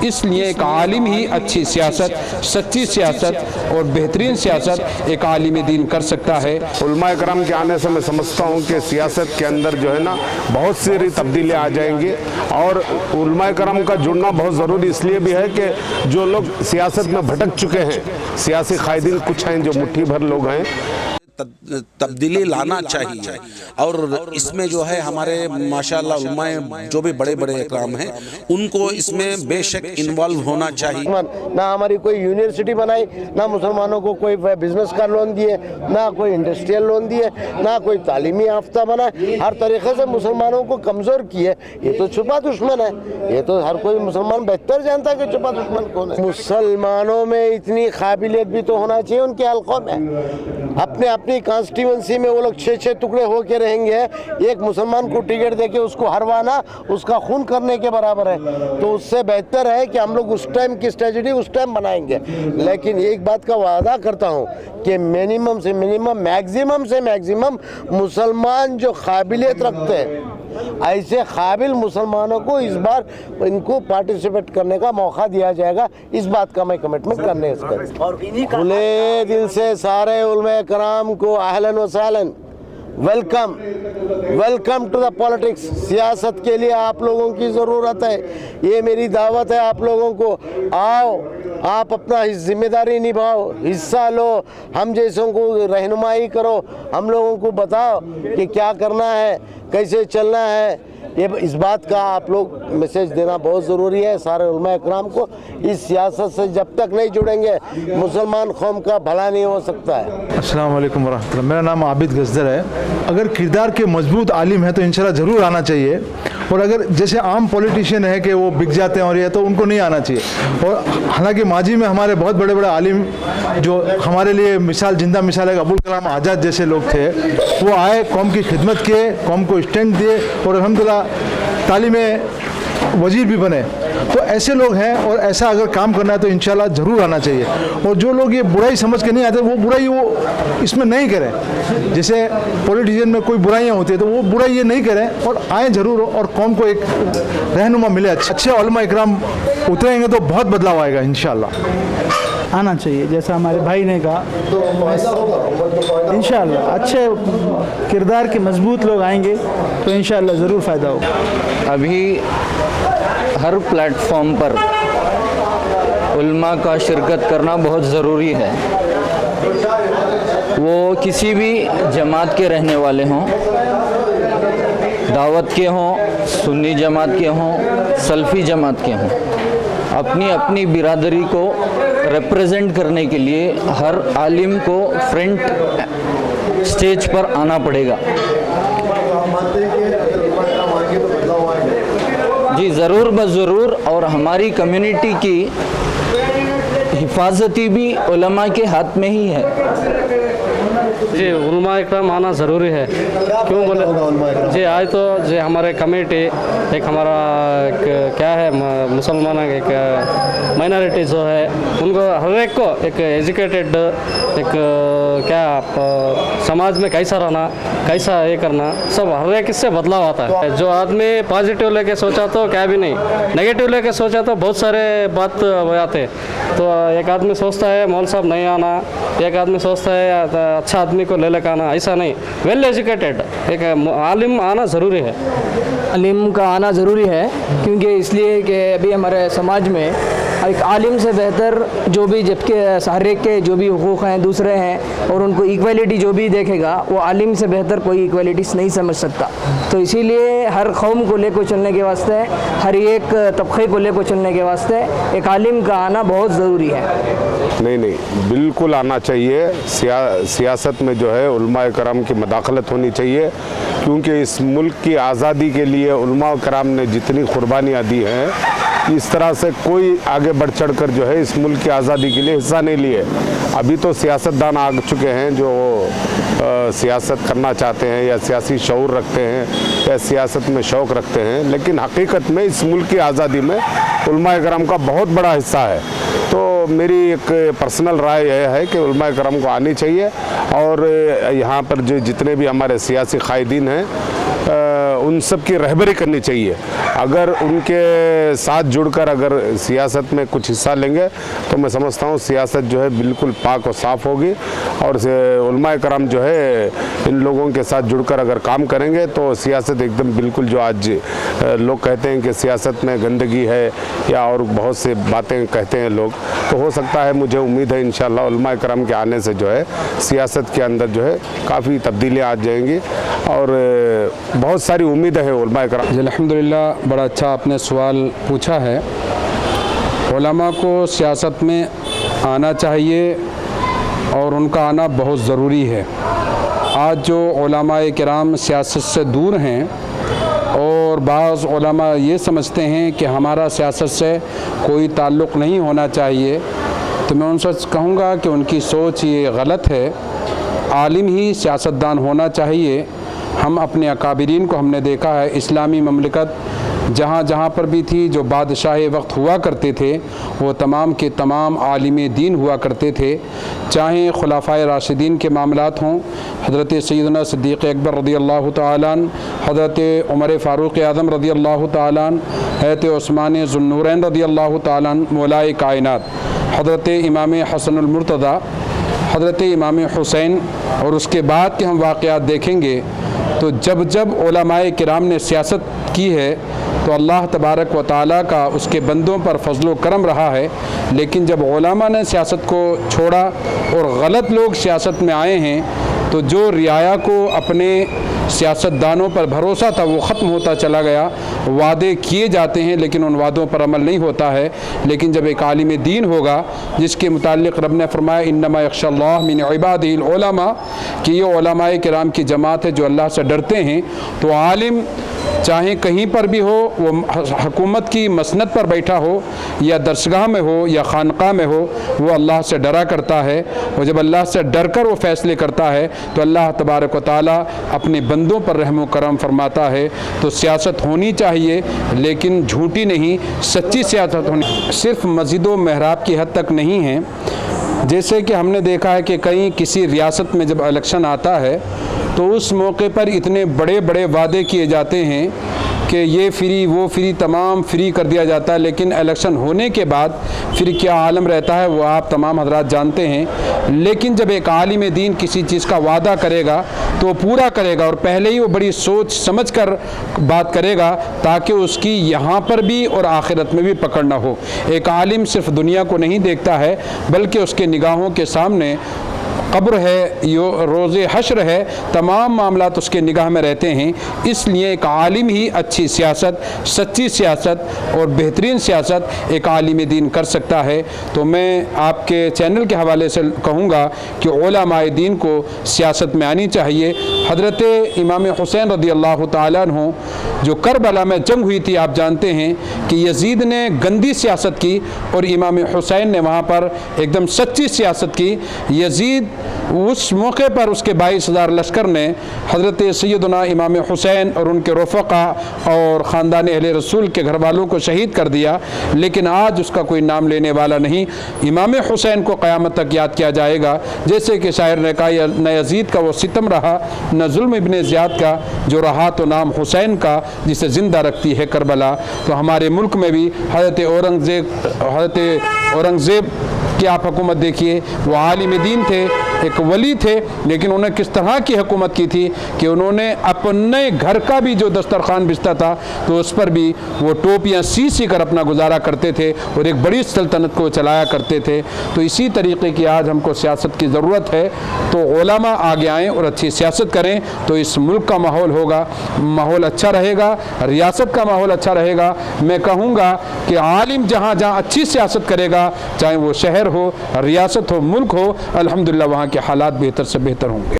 इसलिए एक आलिम ही अच्छी सियासत, सच्ची सियासत और बेहतरीन सियासत एक आलिम दीन कर सकता है। उलमा इकराम के आने से मैं समझता हूँ कि सियासत के अंदर जो है ना बहुत सारी तब्दीलियाँ आ जाएंगी, और उलमा इकराम का जुड़ना बहुत ज़रूरी इसलिए भी है कि जो लोग सियासत में भटक चुके हैं, सियासी कायदीन कुछ हैं जो मुट्ठी भर लोग हैं, तब्दीली लाना चाहिए। और इसमें जो है हमारे माशाअल्लाह उलमाए जो भी बड़े बड़े इकराम हैं उनको इसमें बेशक इन्वॉल्व होना चाहिए। ना हमारी कोई यूनिवर्सिटी बनाई, ना मुसलमानों को कोई बिजनेस का लोन दिए, ना कोई इंडस्ट्रियल लोन दिए, ना कोई तालीमी याफ्ता बनाए, हर तरीके से मुसलमानों को कमज़ोर किए। ये तो छुपा दुश्मन है, ये तो हर कोई मुसलमान बेहतर जानता है कि छुपा दुश्मन कौन है। मुसलमानों में इतनी काबिलियत भी तो होना चाहिए उनके हल्कों में। अपनी कॉन्स्टिट्यूंसी में वो लोग 6-6 टुकड़े होके रहेंगे, एक मुसलमान को टिकट देके उसको हरवाना उसका खून करने के बराबर है। तो उससे बेहतर है कि हम लोग उस टाइम की स्ट्रेटजी उस टाइम बनाएंगे। लेकिन एक बात का वादा करता हूँ कि मिनिमम से मिनिमम, मैक्सिमम से मैक्सिमम मुसलमान जो काबिलियत रखते हैं, ऐसे काबिल मुसलमानों को इस बार इनको पार्टिसिपेट करने का मौका दिया जाएगा। इस बात का मैं कमिटमेंट करने खुले दिल से सारे उलमा कराम को अहलन व सहलन welcome, welcome to the politics. सियासत के लिए आप लोगों की ज़रूरत है, ये मेरी दावत है आप लोगों को। आओ, आप अपना जिम्मेदारी निभाओ, हिस्सा लो, हम जैसों को रहनुमाई करो, हम लोगों को बताओ कि क्या करना है, कैसे चलना है। ये इस बात का आप लोग मैसेज देना बहुत ज़रूरी है सारे उलमा इकराम को। इस सियासत से जब तक नहीं जुड़ेंगे मुसलमान कौम का भला नहीं हो सकता है। अस्सलाम वालेकुम वरहमतुल्लाह। मेरा नाम आबिद गजदर है। अगर किरदार के मजबूत आलिम है तो इंशाल्लाह ज़रूर आना चाहिए, और अगर जैसे आम पॉलिटिशियन है कि वो बिक जाते हैं और ये, तो उनको नहीं आना चाहिए। और हालांकि माजी में हमारे बहुत बड़े बड़े आलिम जो हमारे लिए मिसाल, जिंदा मिसाल है, अबुल कलाम आज़ाद जैसे लोग थे, वो आए, कौम की खिदमत किए, कौम को स्टैंड दिए और अल्हम्दुलिल्लाह तालीम वजीर भी बने। तो ऐसे लोग हैं, और ऐसा अगर काम करना है तो इंशाल्लाह ज़रूर आना चाहिए। और जो लोग ये बुराई समझ के नहीं आते, वो बुराई वो इसमें नहीं करें। जैसे पॉलिटिशियन में कोई बुराइयाँ होती है तो वो बुराई ये नहीं करें, और आएँ ज़रूर, और कौम को एक रहनुमा मिले। अच्छे उलमा इकराम उतरेंगे तो बहुत बदलाव आएगा इंशाल्लाह। आना चाहिए, जैसा हमारे भाई ने कहा, इंशाल्लाह अच्छे किरदार के मजबूत लोग आएंगे तो इंशाल्लाह ज़रूर फ़ायदा होगा। अभी हर प्लेटफॉर्म पर उल्मा का शिरकत करना बहुत ज़रूरी है। वो किसी भी जमात के रहने वाले हों, दावत के हों, सुन्नी जमात के हों, सल्फ़ी जमात के हों, अपनी अपनी बिरादरी को रिप्रेजेंट करने के लिए हर आलिम को फ्रंट स्टेज पर आना पड़ेगा। जी ज़रूर ज़रूर। और हमारी कम्युनिटी की हिफाजती भी उलमा के हाथ में ही है। जी उलमा इकराम आना ज़रूरी है। क्यों बोले जी, आज तो जी हमारे कमेटी एक हमारा क्या है, मुसलमान एक माइनॉरिटी जो है उनको हर एक को एक एजुकेटेड, एक क्या समाज में कैसा रहना, कैसा ये करना, सब हर एक इससे बदलाव आता है। जो आदमी पॉजिटिव लेके सोचा तो क्या भी नहीं, नेगेटिव लेके सोचा तो बहुत सारे बात हो जाते। तो एक आदमी सोचता है मौल साहब नहीं आना, एक आदमी सोचता है अच्छा आदमी को ले लेकर आना, ऐसा नहीं। वेल एजुकेटेड एक आलिम आना ज़रूरी है। आलिम का आना ज़रूरी है, क्योंकि इसलिए कि अभी हमारे समाज में एक आलिम से बेहतर जो भी, जबकि हर एक के जो भी हुकूक़ हैं दूसरे हैं, और उनको इक्वलिटी जो भी देखेगा वो आलिम से बेहतर कोई इक्वलिटीज़ नहीं समझ सकता। तो इसीलिए हर कौम को लेकर चलने के वास्ते, हर एक तबके को लेकर चलने के वास्ते एक आलिम का आना बहुत ज़रूरी है। नहीं, बिल्कुल आना चाहिए। सियासत में जो है उलमा कराम की मदाखलत होनी चाहिए, क्योंकि इस मुल्क की आज़ादी के लिए उलमा कराम ने जितनी कुर्बानियाँ दी हैं, इस तरह से कोई आगे बढ़ चढ़ कर जो है इस मुल्क की आज़ादी के लिए हिस्सा नहीं लिए। अभी तो सियासतदान आ चुके हैं जो सियासत करना चाहते हैं या सियासी शऊर रखते हैं या सियासत में शौक़ रखते हैं, लेकिन हकीकत में इस मुल्क की आज़ादी में उलमा कराम का बहुत बड़ा हिस्सा है। तो मेरी एक पर्सनल राय यह है कि उलमा कराम को आनी चाहिए, और यहाँ पर जो जितने भी हमारे सियासी कायदीन हैं उन सब की रहबरी करनी चाहिए। अगर उनके साथ जुड़कर अगर सियासत में कुछ हिस्सा लेंगे तो मैं समझता हूँ सियासत जो है बिल्कुल पाक और साफ़ होगी, और उलमाए कराम जो है इन लोगों के साथ जुड़कर अगर काम करेंगे तो सियासत एकदम बिल्कुल, जो आज लोग कहते हैं कि सियासत में गंदगी है या और बहुत से बातें कहते हैं लोग, तो हो सकता है, मुझे उम्मीद है इंशाअल्लाह उलमाए कराम के आने से जो है सियासत के अंदर जो है काफ़ी तब्दीलियाँ आ जाएंगी, और बहुत सारी उम्मीदें हैं उलमाए कराम। अल्हम्दुलिल्लाह, बड़ा अच्छा आपने सवाल पूछा है। उलमा को सियासत में आना चाहिए और उनका आना बहुत ज़रूरी है। आज जो उलमाए किराम सियासत से दूर हैं और बाज़ उलमा ये समझते हैं कि हमारा सियासत से कोई ताल्लुक़ नहीं होना चाहिए, तो मैं उनसे कहूँगा कि उनकी सोच ये गलत है। आलिम ही सियासतदान होना चाहिए। हम अपने अकाबिरीन को हमने देखा है, इस्लामी ममलिकत जहाँ जहाँ पर भी थी, जो बादशाह वक्त हुआ करते थे वो तमाम के तमाम आलिम दीन हुआ करते थे। चाहे खुलाफाए राशिदीन के मामलात हों, हज़रत सैयदना सिद्दीक़ अकबर रज़ियल्लाहु ताला अन्हु, हज़रत उमर फ़ारूक़ आज़म रज़ियल्लाहु ताला अन्हु, हज़रत उस्मान ज़ुन्नूरैन रज़ियल्लाहु ताला अन्हु, मौलाए कायनात हज़रत इमाम हसनुल मुर्तज़ा, हज़रत इमाम हुसैन, और उसके बाद के हम वाक़यात देखेंगे तो जब जब उलमाए किराम ने सियासत की है तो अल्लाह तबारक व तआला का उसके बंदों पर फजलो करम रहा है। लेकिन जब उलमा ने सियासत को छोड़ा और गलत लोग सियासत में आए हैं तो जो रियाया को अपने सियासतदानों पर भरोसा था वो ख़त्म होता चला गया। वादे किए जाते हैं लेकिन उन वादों पर अमल नहीं होता है। लेकिन जब एक आलिम दीन होगा जिसके मुताल्लिक़ रब ने फरमाया इन्नमा यख्शल्लाह मिन इबादिल उलमा, कि ये उलमाए किराम की जमात है जो अल्लाह से डरते हैं, तो आलिम चाहे कहीं पर भी हो, वो हुकूमत की मसनद पर बैठा हो या दरसगाह में हो या खानका में हो, वो अल्लाह से डरा करता है। और जब अल्लाह से डर कर वो फ़ैसले करता है तो अल्लाह तबारक व तआला अपने बंदों पर रहम व करम फरमाता है। तो सियासत होनी चाहिए लेकिन झूठी नहीं, सच्ची सियासत होनी। सिर्फ मस्जिद व महराब की हद तक नहीं है। जैसे कि हमने देखा है कि कहीं किसी रियासत में जब इलेक्शन आता है तो उस मौके पर इतने बड़े बड़े वादे किए जाते हैं कि ये फ्री वो फ्री, तमाम फ्री कर दिया जाता है, लेकिन इलेक्शन होने के बाद फिर क्या आलम रहता है वो आप तमाम हजरात जानते हैं। लेकिन जब एक आलिम दीन किसी चीज़ का वादा करेगा तो वो पूरा करेगा और पहले ही वो बड़ी सोच समझ कर बात करेगा ताकि उसकी यहाँ पर भी और आखिरत में भी पकड़ ना हो। एक आलिम सिर्फ दुनिया को नहीं देखता है बल्कि उसके निगाहों के सामने कब्र है, यो रोज़े हश्र है, तमाम मामलात उसके निगाह में रहते हैं। इसलिए एक आलिम ही अच्छी सियासत, सच्ची सियासत और बेहतरीन सियासत एक आलिम दीन कर सकता है। तो मैं आपके चैनल के हवाले से कहूँगा कि उलमाए दीन को सियासत में आनी चाहिए। हज़रत इमाम हुसैन रज़ियल्लाहु ताला अन्हु जो करबला में जंग हुई थी, आप जानते हैं कि यजीद ने गंदी सियासत की और इमाम हुसैन ने वहाँ पर एकदम सच्ची सियासत की। यजीद उस मौके पर उसके 22,000 लश्कर ने हज़रत सैयदना इमाम हुसैन और उनके रफ़क़ा और ख़ानदान अहले रसूल के घर वालों को शहीद कर दिया, लेकिन आज उसका कोई नाम लेने वाला नहीं। इमाम हुसैन को क़यामत तक याद किया जाएगा। जैसे कि शायर ने कहा, न यजीद का वो सितम रहा, न जुल्म इब्ने ज़ियाद का, जो रहा तो नाम हुसैन का, जिसे ज़िंदा रखती है करबला। तो हमारे मुल्क में भी हज़रत औरंगज़ेब की आप हुकूमत देखिए, वो आलिम दीन थे, एक वली थे, लेकिन उन्होंने किस तरह की हुकूमत की थी कि उन्होंने अपने घर का भी जो दस्तरखान बिछता था तो उस पर भी वो टोपियाँ सी कर अपना गुजारा करते थे और एक बड़ी सल्तनत को चलाया करते थे। तो इसी तरीके की आज हमको सियासत की ज़रूरत है। तो उलमा आगे आएँ और अच्छी सियासत करें तो इस मुल्क का माहौल होगा, माहौल अच्छा रहेगा, रियासत का माहौल अच्छा रहेगा। मैं कहूँगा कि आलिम जहाँ जहाँ अच्छी सियासत करेगा, चाहे वो शहर हो, रियासत हो, मुल्क हो, अल्हम्दुलिल्लाह वहाँ के हालात बेहतर से बेहतर होंगे।